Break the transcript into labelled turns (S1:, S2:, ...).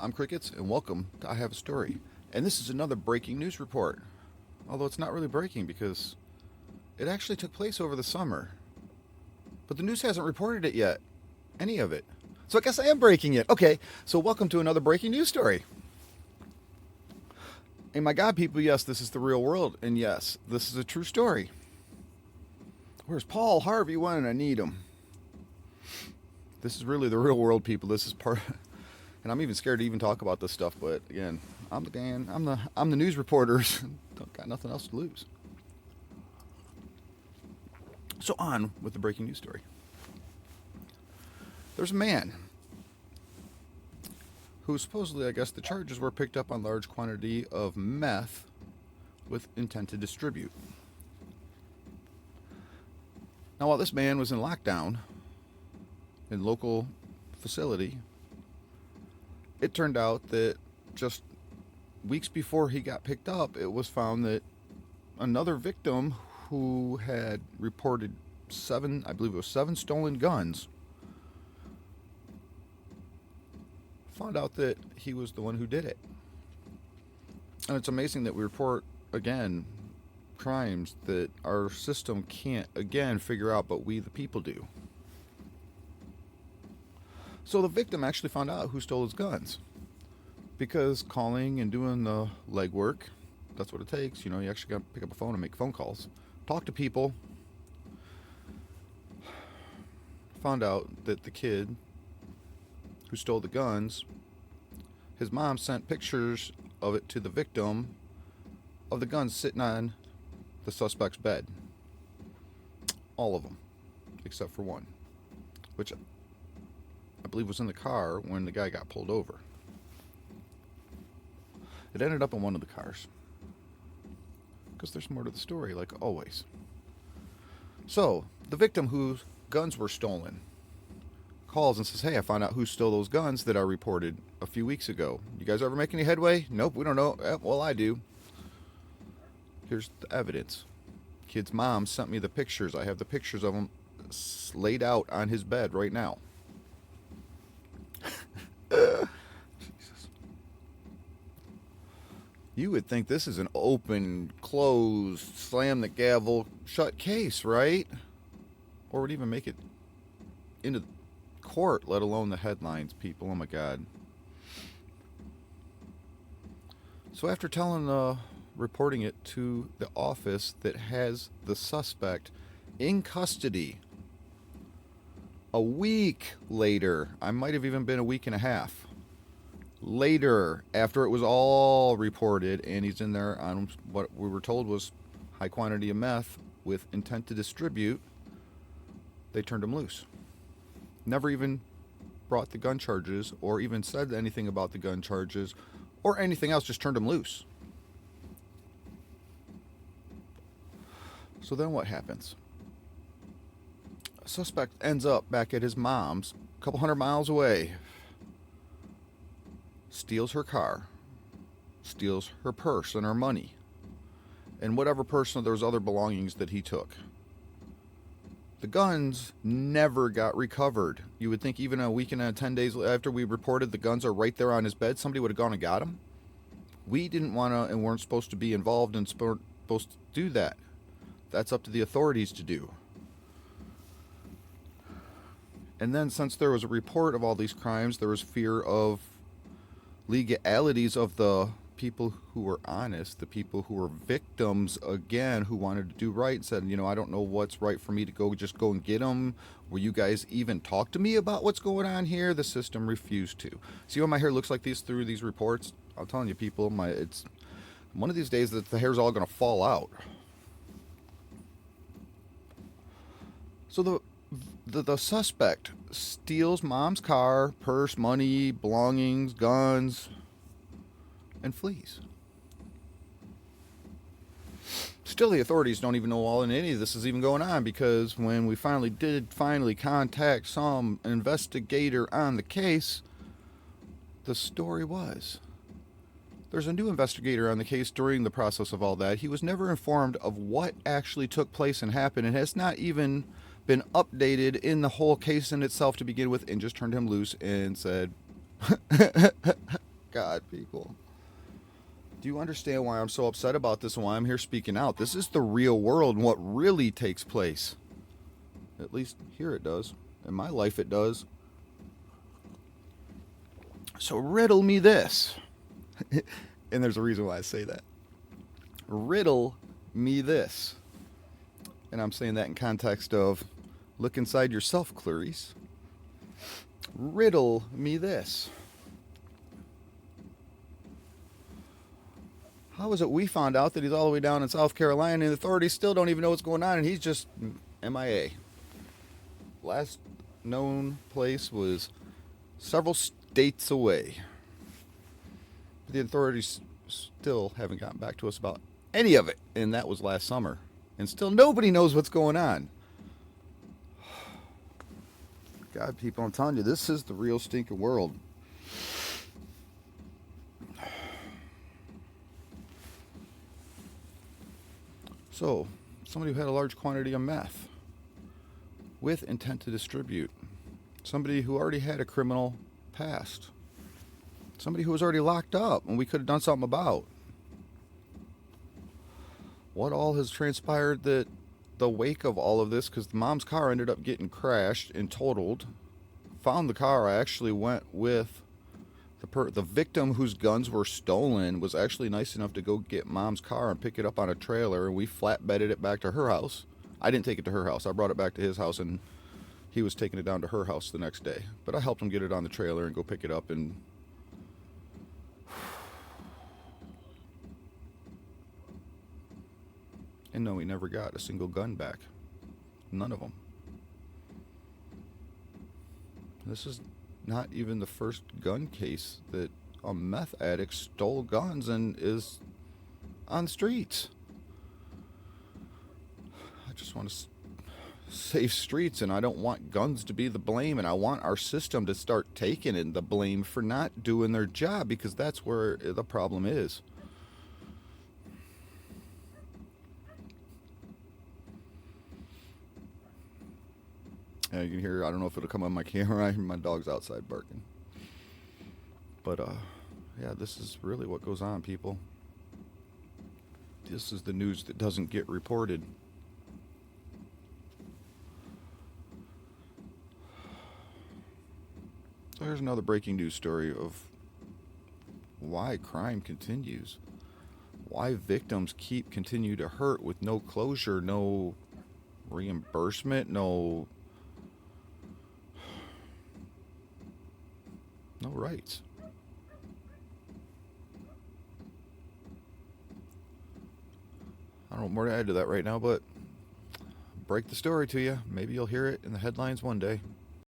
S1: I'm Crickets, and welcome to I Have a Story. And this is another breaking news report. Although it's not really breaking because it actually took place over the summer. But the news hasn't reported it yet. Any of it. So I guess I am breaking it. Okay, so welcome to another breaking news story. And my God, people, yes, this is the real world. And yes, this is a true story. Where's Paul Harvey when I need him? This is really the real world, people. This is part... And I'm even scared to even talk about this stuff, but again, I'm the Dan. I'm the news reporters. Don't got nothing else to lose. So on with the breaking news story. There's a man who supposedly, I guess, the charges were picked up on large quantity of meth with intent to distribute. Now, while this man was in lockdown in local facility, it turned out that just weeks before he got picked up, it was found that another victim who had reported seven stolen guns, found out that he was the one who did it. And it's amazing that we report, again, crimes that our system can't, again, figure out, but we the people do. So the victim actually found out who stole his guns, because calling and doing the legwork, that's what it takes. You know, you actually got to pick up a phone and make phone calls, talk to people. Found out that the kid who stole the guns, his mom sent pictures of it to the victim of the guns sitting on the suspect's bed. All of them, except for one, which I believe was in the car when the guy got pulled over. It ended up in one of the cars, because there's more to the story, like always. So, the victim whose guns were stolen calls and says, hey, I found out who stole those guns that I reported a few weeks ago. You guys ever make any headway? Nope, we don't know. Well, I do. Here's the evidence. Kid's mom sent me the pictures. I have the pictures of him laid out on his bed right now. Jesus. You would think this is an open, closed, slam the gavel, shut case, right? Or would even make it into court, let alone the headlines, people. Oh my God. So after reporting it to the office that has the suspect in custody, a week later, I might have even been a week and a half later, after it was all reported, and he's in there on what we were told was high quantity of meth with intent to distribute, they turned him loose. Never even brought the gun charges or even said anything about the gun charges or anything else, just turned him loose. So then what happens? A suspect ends up back at his mom's, a couple hundred miles away, steals her car, steals her purse and her money, and whatever personal there was other belongings that he took. The guns never got recovered. You would think even a week and 10 days after we reported the guns are right there on his bed, somebody would have gone and got them. We didn't want to and weren't supposed to be involved and supposed to do that. That's up to the authorities to do. And then since there was a report of all these crimes, there was fear of legalities of the people who were honest, the people who were victims, again, who wanted to do right, and said, you know, I don't know what's right for me to go and get them. Will you guys even talk to me about what's going on here? The system refused to. See why my hair looks like these through these reports? I'm telling you, people, it's one of these days that the hair's all going to fall out. So the suspect steals mom's car, purse, money, belongings, guns, and flees. Still, the authorities don't even know all and any of this is even going on, because when we finally contact some investigator on the case, the story was there's a new investigator on the case during the process of all that. He was never informed of what actually took place and happened, and has not even been updated in the whole case in itself to begin with, and just turned him loose and said, God, people. Do you understand why I'm so upset about this and why I'm here speaking out? This is the real world and what really takes place. At least here it does. In my life it does. So riddle me this. And there's a reason why I say that. Riddle me this. And I'm saying that in context of look inside yourself, Clarice. Riddle me this. How is it we found out that he's all the way down in South Carolina and the authorities still don't even know what's going on and he's just MIA? Last known place was several states away. The authorities still haven't gotten back to us about any of it, and that was last summer. And still nobody knows what's going on. God, people, I'm telling you, this is the real stinking world. So, somebody who had a large quantity of meth with intent to distribute. Somebody who already had a criminal past. Somebody who was already locked up and we could have done something about. What all has transpired that the wake of all of this, because the mom's car ended up getting crashed and totaled. Found the car. I actually went with the victim whose guns were stolen was actually nice enough to go get mom's car and pick it up on a trailer, and we flatbedded it back to her house. I didn't take it to her house. I brought it back to his house, and he was taking it down to her house the next day. But I helped him get it on the trailer and go pick it up, and no, he never got a single gun back. None of them. This is not even the first gun case that a meth addict stole guns and is on streets. I just want to save streets, and I don't want guns to be the blame, and I want our system to start taking in the blame for not doing their job, because that's where the problem is. You can hear, I don't know if it'll come on my camera, my dog's outside barking. But, yeah, this is really what goes on, people. This is the news that doesn't get reported. So here's another breaking news story of why crime continues. Why victims continue to hurt with no closure, no reimbursement, no rights. I don't know what more to add to that right now, but break the story to you. Maybe you'll hear it in the headlines one day.